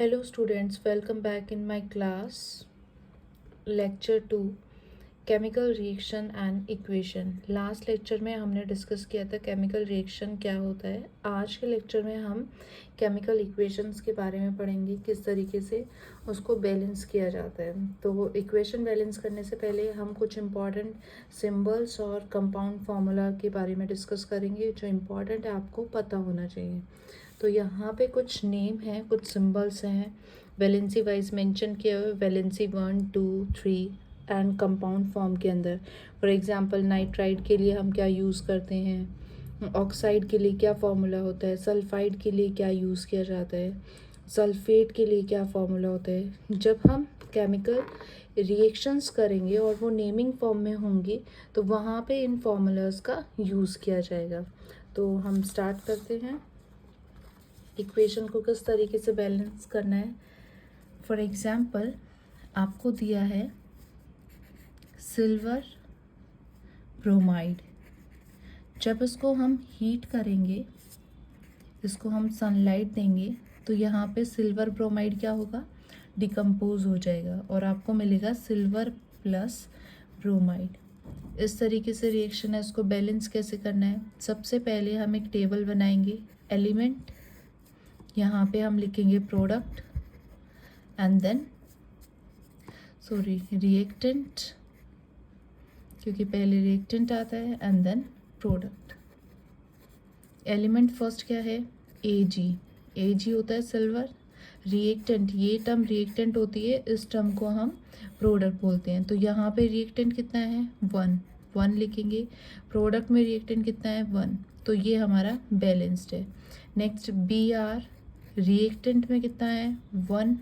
Hello students, welcome back in my class. Lecture 2 chemical reaction and equation. Last lecture में हमने discuss किया था chemical reaction क्या होता है। आज के लेक्चर में हम केमिकल इक्वेशंस के बारे में पढ़ेंगे, किस तरीके से उसको बैलेंस किया जाता है। तो वो इक्वेशन बैलेंस करने से पहले हम कुछ इम्पॉर्टेंट सिंबल्स और कंपाउंड फार्मूला के बारे में डिस्कस करेंगे जो इम्पॉर्टेंट है, आपको पता होना चाहिए। तो यहाँ पे कुछ नेम हैं, कुछ सिंबल्स हैं वैलेंसी वाइज मेंशन किया हुआ है, वैलेंसी 1, 2, 3 एंड कंपाउंड फॉर्म के अंदर। फॉर एग्जांपल नाइट्राइड के लिए हम क्या यूज़ करते हैं, ऑक्साइड के लिए क्या फार्मूला होता है, सल्फाइड के लिए क्या यूज़ किया जाता है, सल्फेट के लिए क्या फार्मूला होता है। जब हम केमिकल रिएक्शंस करेंगे और वो नेमिंग फॉर्म में होंगी तो वहाँ पे इन फार्मूलाज का यूज़ किया जाएगा। तो हम स्टार्ट करते हैं इक्वेशन को किस तरीके से बैलेंस करना है। फॉर एग्जाम्पल आपको दिया है सिल्वर ब्रोमाइड। जब इसको हम हीट करेंगे, इसको हम सनलाइट देंगे तो यहाँ पे सिल्वर ब्रोमाइड क्या होगा, डिकम्पोज हो जाएगा और आपको मिलेगा सिल्वर प्लस ब्रोमाइड। इस तरीके से रिएक्शन है। इसको बैलेंस कैसे करना है, सबसे पहले हम एक टेबल बनाएंगे। एलिमेंट, यहाँ पे हम लिखेंगे प्रोडक्ट एंड देन रिएक्टेंट, क्योंकि पहले रिएक्टेंट आता है and then product. Element first क्या है, Ag होता है सिल्वर। रिएक्टेंट, ये टर्म रिएक्टेंट होती है, इस टर्म को हम प्रोडक्ट बोलते हैं। तो यहाँ पे रिएक्टेंट कितना है, 1 लिखेंगे। प्रोडक्ट में रिएक्टेंट कितना है, 1। तो ये हमारा बैलेंस्ड है। नेक्स्ट Br, रिएक्टेंट में कितना है, 1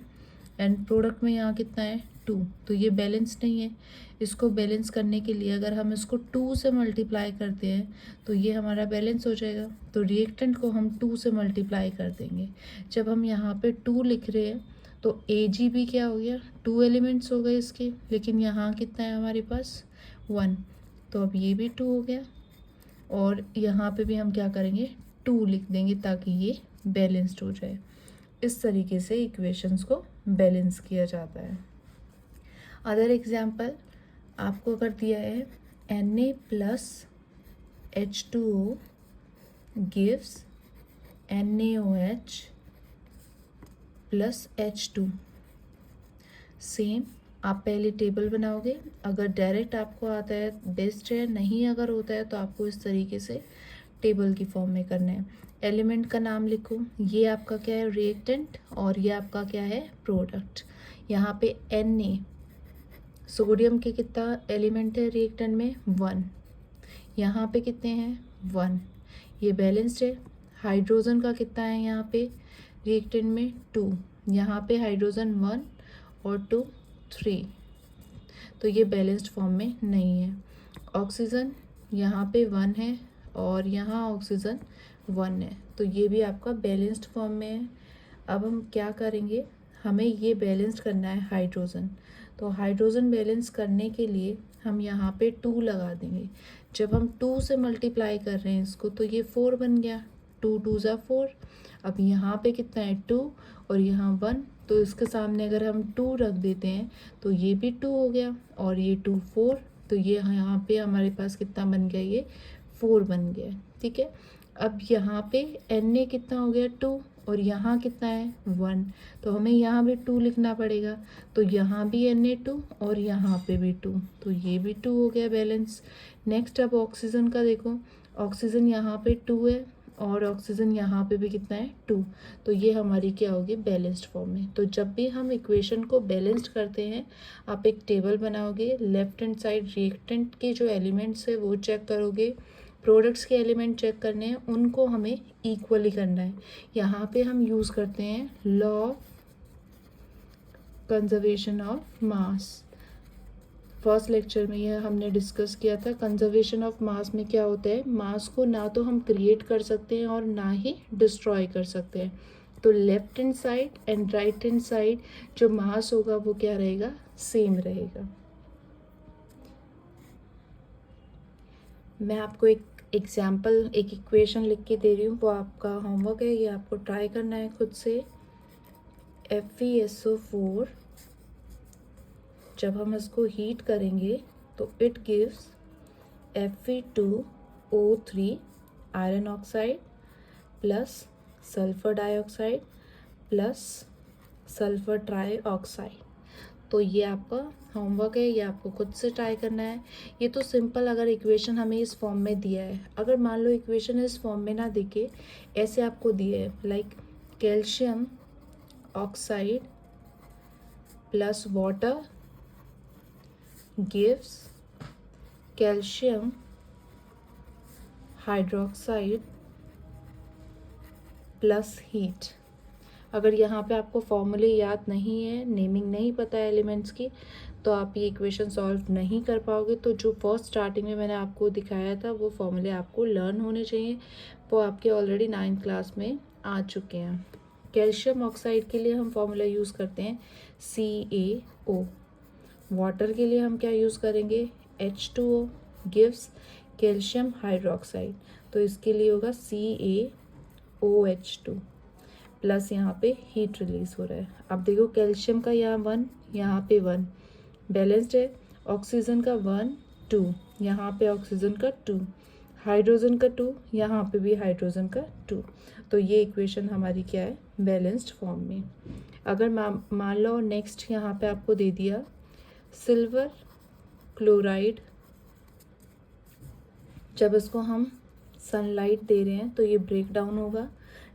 एंड प्रोडक्ट में यहाँ कितना है, 2। तो ये बैलेंस नहीं है। इसको बैलेंस करने के लिए अगर हम इसको 2 से मल्टीप्लाई करते हैं तो ये हमारा बैलेंस हो जाएगा। तो रिएक्टेंट को हम 2 से मल्टीप्लाई कर देंगे। जब हम यहाँ पे 2 लिख रहे हैं तो Ag भी क्या हो गया, 2 एलिमेंट्स हो गए इसके, लेकिन यहाँ कितना है हमारे पास, 1। तो अब ये भी 2 हो गया और यहाँ पे भी हम क्या करेंगे, 2 लिख देंगे ताकि ये बैलेंस्ड हो जाए। इस तरीके से इक्वेशंस को बैलेंस किया जाता है। अदर एग्जाम्पल आपको अगर दिया है Na plus H2O gives NaOH plus H2। Same आप पहले टेबल बनाओगे, अगर डायरेक्ट आपको आता है बेस्ट है, नहीं अगर होता है तो आपको इस तरीके से टेबल की फॉर्म में करना है। एलिमेंट का नाम लिखो, ये आपका क्या है, रिएक्टेंट, और ये आपका क्या है, प्रोडक्ट। यहाँ पे Na, सोडियम के कितना एलिमेंट है रिएक्टेंट में, 1। यहाँ पे कितने हैं, 1। ये बैलेंस्ड है। हाइड्रोजन का कितना है यहाँ पे रिएक्टेंट में, 2। यहाँ पे हाइड्रोजन 1 और 2 3। तो ये बैलेंस्ड फॉर्म में नहीं है। ऑक्सीजन यहाँ पे 1 है और यहाँ ऑक्सीजन 1 है, तो ये भी आपका बैलेंस्ड फॉर्म में है। अब हम क्या करेंगे, हमें ये बैलेंस करना है हाइड्रोजन। तो हाइड्रोजन बैलेंस करने के लिए हम यहाँ पे 2 लगा देंगे। जब हम 2 से मल्टीप्लाई कर रहे हैं इसको तो ये 4 बन गया, 2 2 ज़ा 4। अब यहाँ पे कितना है, 2 और यहाँ 1, तो इसके सामने अगर हम 2 रख देते हैं तो ये भी 2 हो गया और ये 2 4। तो ये यहाँ पे हमारे पास कितना बन गया, ये 4 बन गया। ठीक है। अब यहाँ पे Na कितना हो गया, 2 और यहाँ कितना है, 1। तो हमें यहाँ भी 2 लिखना पड़ेगा। तो यहाँ भी Na2 और यहाँ पे भी 2, तो ये भी 2 हो गया बैलेंस। नेक्स्ट अब ऑक्सीजन का देखो, ऑक्सीजन यहाँ पे 2 है और ऑक्सीजन यहाँ पे भी कितना है, 2। तो ये हमारी क्या होगी, बैलेंस्ड फॉर्म में। तो जब भी हम इक्वेशन को बैलेंस्ड करते हैं, आप एक टेबल बनाओगे, लेफ्ट हैंड साइड रिएक्टेंट के जो एलिमेंट्स है वो चेक करोगे, प्रोडक्ट्स के एलिमेंट चेक करने हैं, उनको हमें इक्वली करना है। यहाँ पे हम यूज़ करते हैं law of conservation of mass. First lecture में यह हमने डिस्कस किया था। कंजर्वेशन ऑफ मास में क्या होता है, मास को ना तो हम क्रिएट कर सकते हैं और ना ही डिस्ट्रॉय कर सकते हैं। तो left hand side and right hand side जो मास होगा वो क्या रहेगा, सेम रहेगा। मैं आपको एक एग्जाम्पल, एक इक्वेशन लिख के दे रही हूँ, वो आपका होमवर्क है, ये आपको ट्राई करना है खुद से। FeSO4 जब हम इसको हीट करेंगे तो it gives Fe2O3 iron oxide plus sulphur dioxide plus sulphur trioxide. तो ये आपका होमवर्क है, ये आपको खुद से ट्राई करना है। ये तो सिंपल अगर इक्वेशन हमें इस फॉर्म में दिया है, अगर मान लो इक्वेशन इस फॉर्म में ना दिखे, ऐसे आपको दिए है like calcium oxide plus water gives calcium hydroxide plus heat. अगर यहाँ पे आपको फॉर्मूले याद नहीं है, नेमिंग नहीं पता है एलिमेंट्स की, तो आप ये इक्वेशन सॉल्व नहीं कर पाओगे। तो जो फर्स्ट स्टार्टिंग में मैंने आपको दिखाया था वो फॉर्मूले आपको लर्न होने चाहिए, वो आपके ऑलरेडी 9th क्लास में आ चुके हैं। कैल्शियम ऑक्साइड के लिए हम फॉर्मूला यूज़ करते हैं CaO। वाटर के लिए हम क्या यूज़ करेंगे, H2O गिव्स कैल्शियम हाइड्रोक्साइड, तो इसके लिए होगा CaOH2 प्लस यहाँ पे हीट रिलीज हो रहा है। अब देखो कैल्शियम का यहाँ 1, यहाँ पे 1 बैलेंस्ड है, ऑक्सीजन का 1 2, यहाँ पे ऑक्सीजन का 2, हाइड्रोजन का 2, यहाँ पे भी हाइड्रोजन का 2। तो ये इक्वेशन हमारी क्या है, बैलेंस्ड फॉर्म में। अगर मान लो नेक्स्ट यहाँ पे आपको दे दिया सिल्वर क्लोराइड, जब इसको हम सनलाइट दे रहे हैं तो ये ब्रेक डाउन होगा,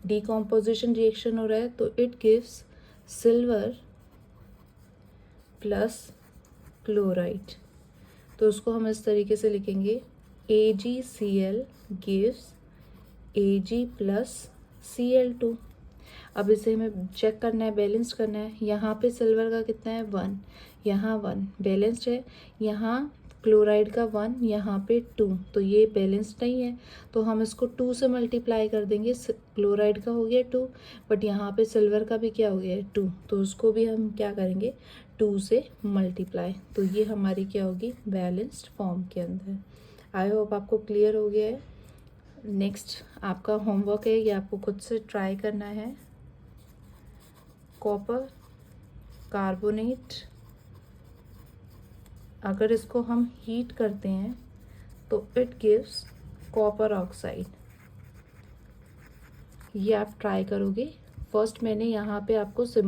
डिकम्पोजिशन रिएक्शन हो रहा है, तो it gives silver plus chloride. तो उसको हम इस तरीके से लिखेंगे AgCl gives Ag plus Cl2। अब इसे हमें चेक करना है, बैलेंस करना है। यहाँ पे सिल्वर का कितना है 1, यहाँ 1 बैलेंस्ड है, यहाँ क्लोराइड का 1, यहाँ पे 2, तो ये बैलेंस्ड नहीं है, तो हम इसको 2 से मल्टीप्लाई कर देंगे। क्लोराइड का हो गया 2, बट यहाँ पे सिल्वर का भी क्या हो गया है 2, तो उसको भी हम क्या करेंगे 2 से मल्टीप्लाई। तो ये हमारी क्या होगी, बैलेंस्ड फॉर्म के अंदर। आई होप आपको क्लियर हो गया है। नेक्स्ट आपका होमवर्क है, ये आपको खुद से ट्राई करना है। कॉपर कार्बोनेट, अगर इसको हम हीट करते हैं तो इट गिव्स कॉपर ऑक्साइड। ये आप ट्राई करोगे। फर्स्ट मैंने यहाँ पे आपको